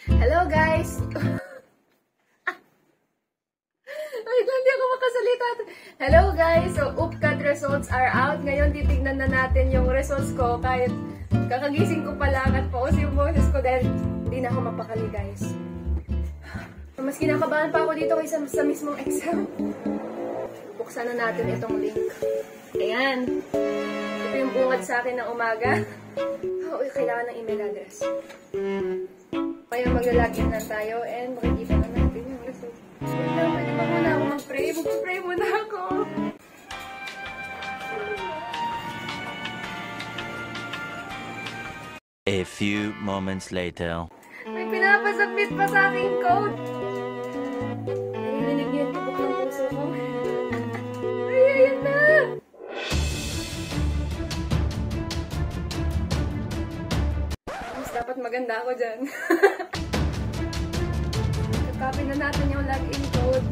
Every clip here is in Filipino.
Hello guys! Wait lang, di ako makasalita. Hello guys! So, UPCAT results are out. Ngayon, titignan na natin yung results ko. Kahit kakagising ko pa lang at paus yung boses ko dahil hindi na ako mapakali guys. Mas kinakabahan pa ako dito kaysa sa mismong exam. Buksan na natin itong link. Ayan. Ito yung bungad sa akin ng umaga. Oh, kailangan ng email address. Kaya maglalagin na tayo and makikita na natin yung results. Wait lang, pwede pa muna ako mag-pray. Mag-pray muna ako. A few moments later. May pinapasubmit pa sa aking code. Narinig niyo yung tibok ng puso ko. Ay, ayan na! Mas dapat maganda ako dyan. Copy na natin yung login code.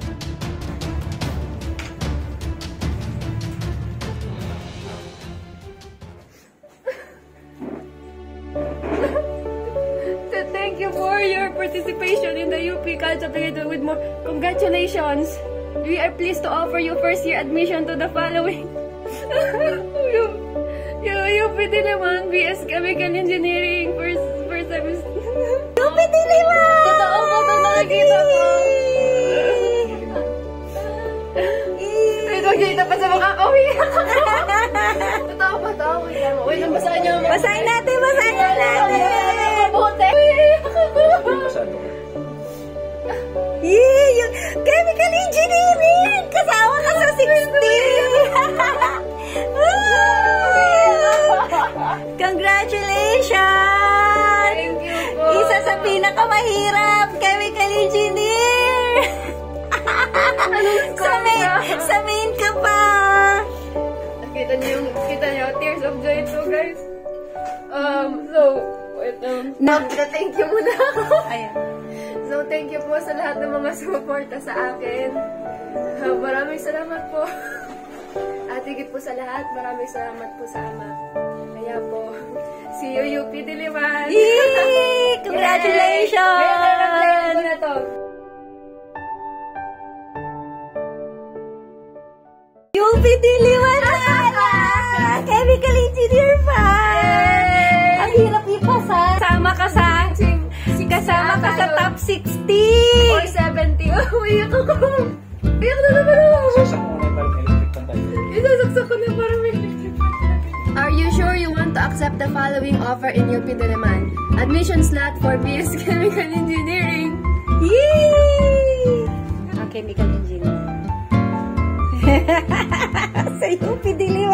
Thank you for your participation in the UP Culture with more. Congratulations! We are pleased to offer you first-year admission to the following. UP Diliman, BS Chemical Engineering, first semester. UP Diliman! Totoo po ito nakikita ko. Ito, kita pa sa mga umiyak. Totoo ba ito? Uy, basahin niyo. Basahin natin, basahin natin. Mabuti. Yee! Yung chemical engineering! Kasama ka sa 16! Congratulations! Thank you po. Isa sa pinakamahirap, chemical engineer! Sa main ka pa! Kita niyo, tears of joy ito, guys. So, wait, thank you muna ako. Ayan. So, thank you po sa lahat ng mga sumuporta sa akin. Maraming salamat po. At higit po sa lahat, maraming salamat po sa Ama. Kaya po, see you UP Diliman! Yee! Congratulations! Kaya ko na to. UP Diliman na! Chemical engineer pa! Ang hirap ipasa. Kasama ka sa top 60! Or 70. Oh, iyak ako. Iyak na naman ako. Sasaksak mo na parang electric pan tayo. Isasaksak ko na parang electric pan. Are you sure you want to accept the following offer in UP Diliman? Admission slot for BS Chemical Engineering. Yay! Ang chemical engineer. Sa UP Diliman.